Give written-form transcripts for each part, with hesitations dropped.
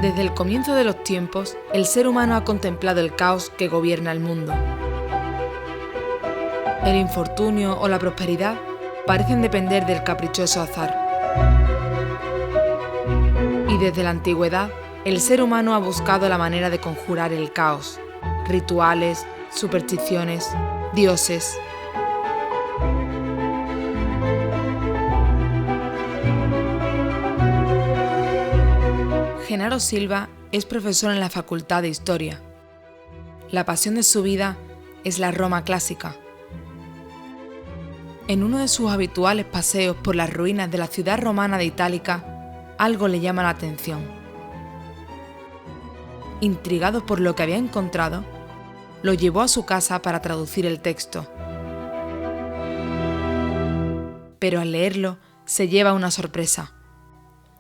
Desde el comienzo de los tiempos, el ser humano ha contemplado el caos que gobierna el mundo. El infortunio o la prosperidad parecen depender del caprichoso azar. Y desde la antigüedad, el ser humano ha buscado la manera de conjurar el caos. Rituales, supersticiones, dioses. Genaro Silva es profesor en la Facultad de Historia. La pasión de su vida es la Roma clásica. En uno de sus habituales paseos por las ruinas de la ciudad romana de Itálica, algo le llama la atención. Intrigado por lo que había encontrado, lo llevó a su casa para traducir el texto. Pero al leerlo, se lleva una sorpresa.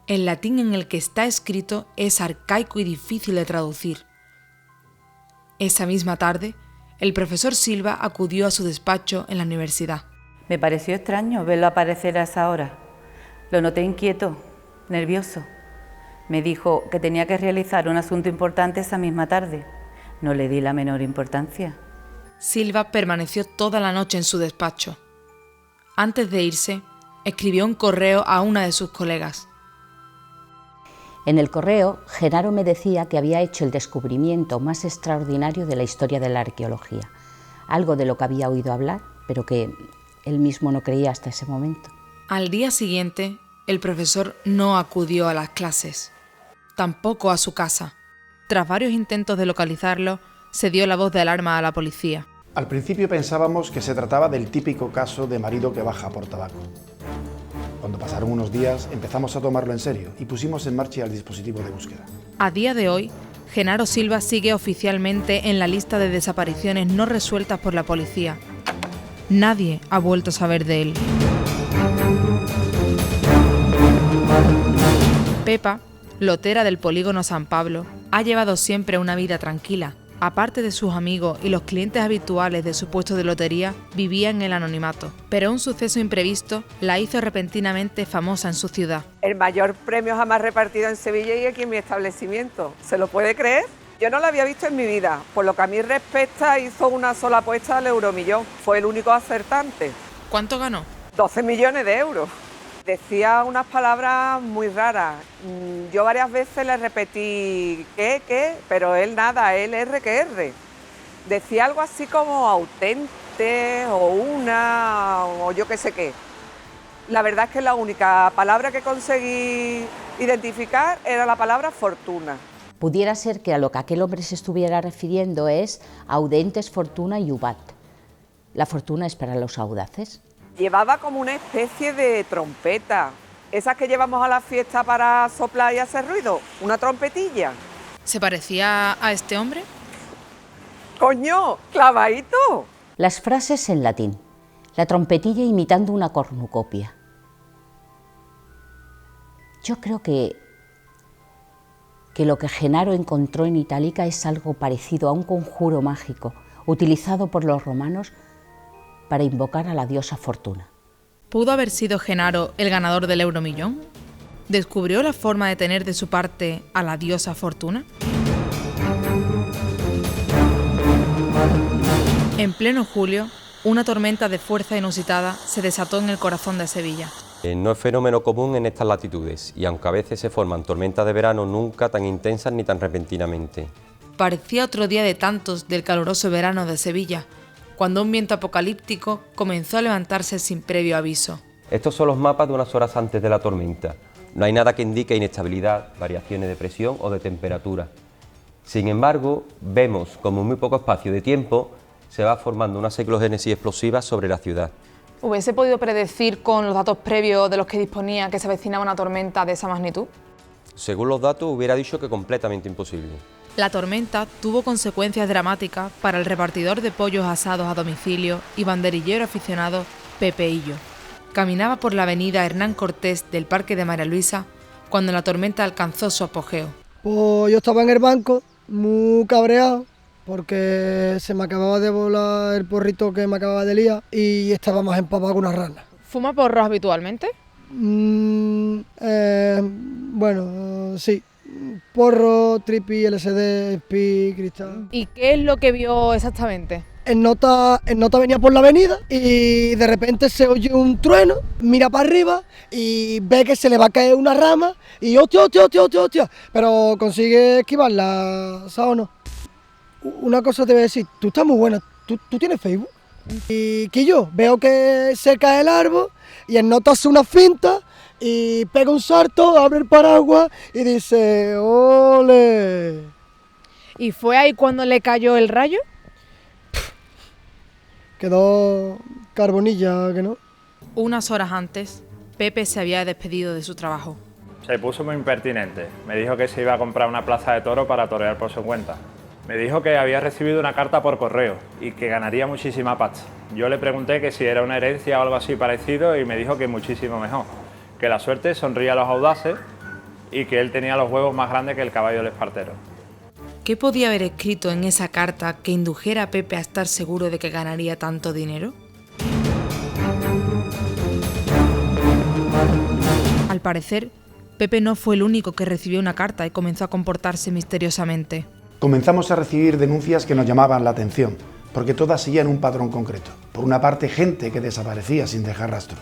El latín en el que está escrito es arcaico y difícil de traducir. Esa misma tarde, el profesor Silva acudió a su despacho en la universidad. Me pareció extraño verlo aparecer a esa hora. Lo noté inquieto, nervioso. Me dijo que tenía que realizar un asunto importante esa misma tarde. No le di la menor importancia. Silva permaneció toda la noche en su despacho. Antes de irse, escribió un correo a una de sus colegas. En el correo, Genaro me decía que había hecho el descubrimiento más extraordinario de la historia de la arqueología, algo de lo que había oído hablar, pero que él mismo no creía hasta ese momento. Al día siguiente, el profesor no acudió a las clases, tampoco a su casa. Tras varios intentos de localizarlo, se dio la voz de alarma a la policía. Al principio pensábamos que se trataba del típico caso de marido que baja por tabaco. Cuando pasaron unos días, empezamos a tomarlo en serio y pusimos en marcha el dispositivo de búsqueda. A día de hoy, Genaro Silva sigue oficialmente en la lista de desapariciones no resueltas por la policía. Nadie ha vuelto a saber de él. Pepa, lotera del polígono San Pablo, ha llevado siempre una vida tranquila. Aparte de sus amigos y los clientes habituales de su puesto de lotería, vivía en el anonimato. Pero un suceso imprevisto la hizo repentinamente famosa en su ciudad. El mayor premio jamás repartido en Sevilla y aquí en mi establecimiento. ¿Se lo puede creer? Yo no lo había visto en mi vida. Por lo que a mí respecta, hizo una sola apuesta al Euromillón. Fue el único acertante. ¿Cuánto ganó? 12 millones de euros. Decía unas palabras muy raras. Yo varias veces le repetí ¿qué? Pero él nada, él R que R. Decía algo así como autente o una o yo qué sé qué. La verdad es que la única palabra que conseguí identificar era la palabra fortuna. Pudiera ser que a lo que aquel hombre se estuviera refiriendo es audentes, fortuna y ubat. La fortuna es para los audaces. Llevaba como una especie de trompeta, esas que llevamos a la fiesta para soplar y hacer ruido, una trompetilla. ¿Se parecía a este hombre? ¡Coño! ¡Clavadito! Las frases en latín, la trompetilla imitando una cornucopia. Yo creo que lo que Genaro encontró en Itálica es algo parecido a un conjuro mágico utilizado por los romanos para invocar a la diosa Fortuna. ¿Pudo haber sido Genaro el ganador del Euromillón? ¿Descubrió la forma de tener de su parte a la diosa Fortuna? En pleno julio, una tormenta de fuerza inusitada se desató en el corazón de Sevilla. No es fenómeno común en estas latitudes y aunque a veces se forman tormentas de verano, nunca tan intensas ni tan repentinamente. Parecía otro día de tantos del caluroso verano de Sevilla, cuando un viento apocalíptico comenzó a levantarse sin previo aviso. Estos son los mapas de unas horas antes de la tormenta. No hay nada que indique inestabilidad, variaciones de presión o de temperatura. Sin embargo, vemos como en muy poco espacio de tiempo se va formando una ciclogénesis explosiva sobre la ciudad. ¿Hubiese podido predecir con los datos previos de los que disponía que se avecinaba una tormenta de esa magnitud? Según los datos, hubiera dicho que completamente imposible. La tormenta tuvo consecuencias dramáticas para el repartidor de pollos asados a domicilio y banderillero aficionado Pepeillo. Caminaba por la avenida Hernán Cortés del Parque de María Luisa cuando la tormenta alcanzó su apogeo. Pues yo estaba en el banco, muy cabreado, porque se me acababa de volar el porrito que me acababa de liar y estaba más empapado que una rana. ¿Fuma porros habitualmente? Bueno, sí. porro, tripi, LSD, speed, cristal. ¿Y qué es lo que vio exactamente? El nota venía por la avenida y de repente se oye un trueno, mira para arriba y ve que se le va a caer una rama y hostia, pero consigue esquivarla, ¿sabes o no? Una cosa te voy a decir, tú estás muy buena, ¿tú tienes Facebook? Y que yo veo que se cae el árbol y el nota hace una finta y pega un salto, abre el paraguas y dice ¡ole! ¿Y fue ahí cuando le cayó el rayo? Quedó carbonilla, ¿que no? Unas horas antes, Pepe se había despedido de su trabajo. Se puso muy impertinente. Me dijo que se iba a comprar una plaza de toro para torear por su cuenta. Me dijo que había recibido una carta por correo y que ganaría muchísima pasta. Yo le pregunté que si era una herencia o algo así parecido y me dijo que muchísimo mejor. Que la suerte sonría a los audaces y que él tenía los huevos más grandes que el caballo del espartero. ¿Qué podía haber escrito en esa carta que indujera a Pepe a estar seguro de que ganaría tanto dinero? Al parecer, Pepe no fue el único que recibió una carta y comenzó a comportarse misteriosamente. Comenzamos a recibir denuncias que nos llamaban la atención, porque todas seguían un patrón concreto. Por una parte, gente que desaparecía sin dejar rastro.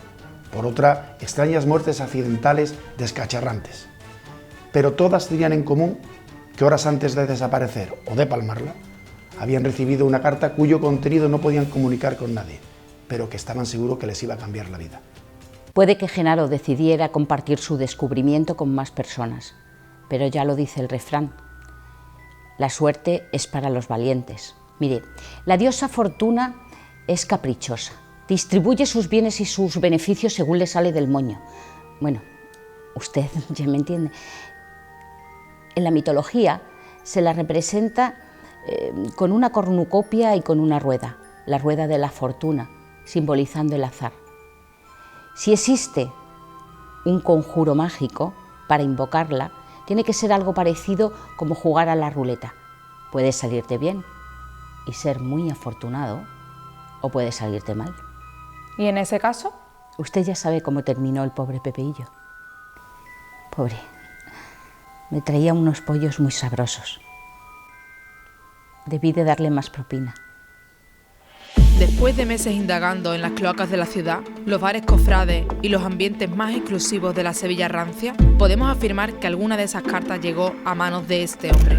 Por otra, extrañas muertes accidentales descacharrantes. Pero todas tenían en común que horas antes de desaparecer o de palmarla, habían recibido una carta cuyo contenido no podían comunicar con nadie, pero que estaban seguros que les iba a cambiar la vida. Puede que Genaro decidiera compartir su descubrimiento con más personas, pero ya lo dice el refrán, la suerte es para los valientes. Mire, la diosa Fortuna es caprichosa, distribuye sus bienes y sus beneficios según le sale del moño. Bueno, usted ya me entiende. En la mitología se la representa con una cornucopia y con una rueda, la rueda de la fortuna, simbolizando el azar. Si existe un conjuro mágico para invocarla, tiene que ser algo parecido como jugar a la ruleta. Puede salirte bien y ser muy afortunado, o puede salirte mal. ¿Y en ese caso? Usted ya sabe cómo terminó el pobre Pepeillo. Pobre. Me traía unos pollos muy sabrosos. Debí de darle más propina. Después de meses indagando en las cloacas de la ciudad, los bares cofrades y los ambientes más exclusivos de la Sevilla rancia, podemos afirmar que alguna de esas cartas llegó a manos de este hombre,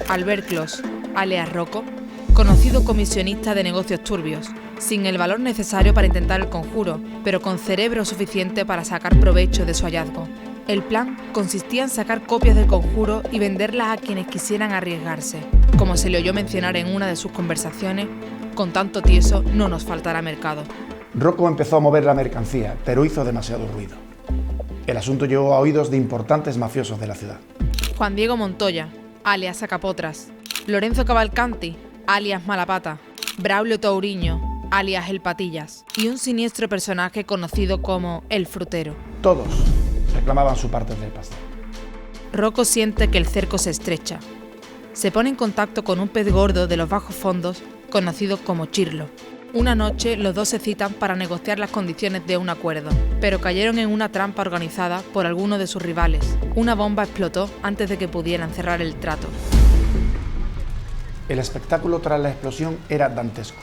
Albert Clos, alias Rocco, conocido comisionista de negocios turbios, sin el valor necesario para intentar el conjuro, pero con cerebro suficiente para sacar provecho de su hallazgo. El plan consistía en sacar copias del conjuro y venderlas a quienes quisieran arriesgarse. Como se le oyó mencionar en una de sus conversaciones, con tanto tieso no nos faltará mercado. Rocco empezó a mover la mercancía, pero hizo demasiado ruido. El asunto llegó a oídos de importantes mafiosos de la ciudad. Juan Diego Montoya, alias Sacapotras, Lorenzo Cavalcanti, alias Malapata, Braulio Touriño, alias El Patillas, y un siniestro personaje conocido como El Frutero. Todos reclamaban su parte del pastel. Rocco siente que el cerco se estrecha. Se pone en contacto con un pez gordo de los bajos fondos, conocido como Chirlo. Una noche los dos se citan para negociar las condiciones de un acuerdo, pero cayeron en una trampa organizada por alguno de sus rivales. Una bomba explotó antes de que pudieran cerrar el trato. El espectáculo tras la explosión era dantesco.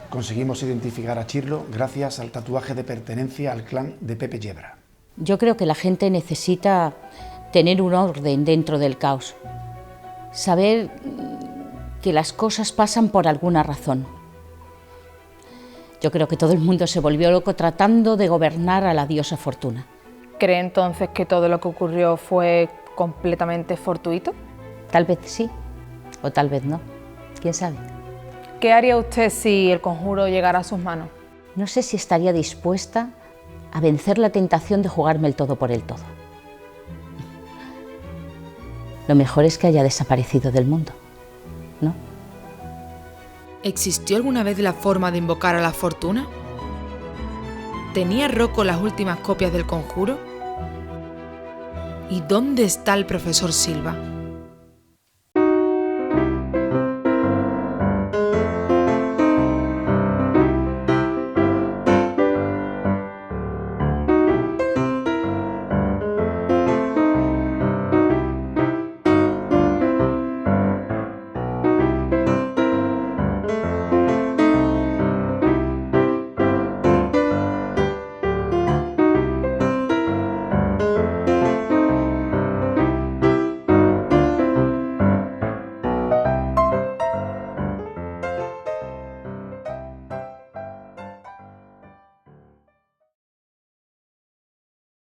Conseguimos identificar a Chirlo gracias al tatuaje de pertenencia al clan de Pepe Yebra. Yo creo que la gente necesita tener un orden dentro del caos, saber que las cosas pasan por alguna razón. Yo creo que todo el mundo se volvió loco tratando de gobernar a la diosa Fortuna. ¿Cree entonces que todo lo que ocurrió fue completamente fortuito? Tal vez sí, o tal vez no, quién sabe. ¿Qué haría usted si el conjuro llegara a sus manos? No sé si estaría dispuesta a vencer la tentación de jugarme el todo por el todo. Lo mejor es que haya desaparecido del mundo, ¿no? ¿Existió alguna vez la forma de invocar a la fortuna? ¿Tenía Rocco las últimas copias del conjuro? ¿Y dónde está el profesor Silva?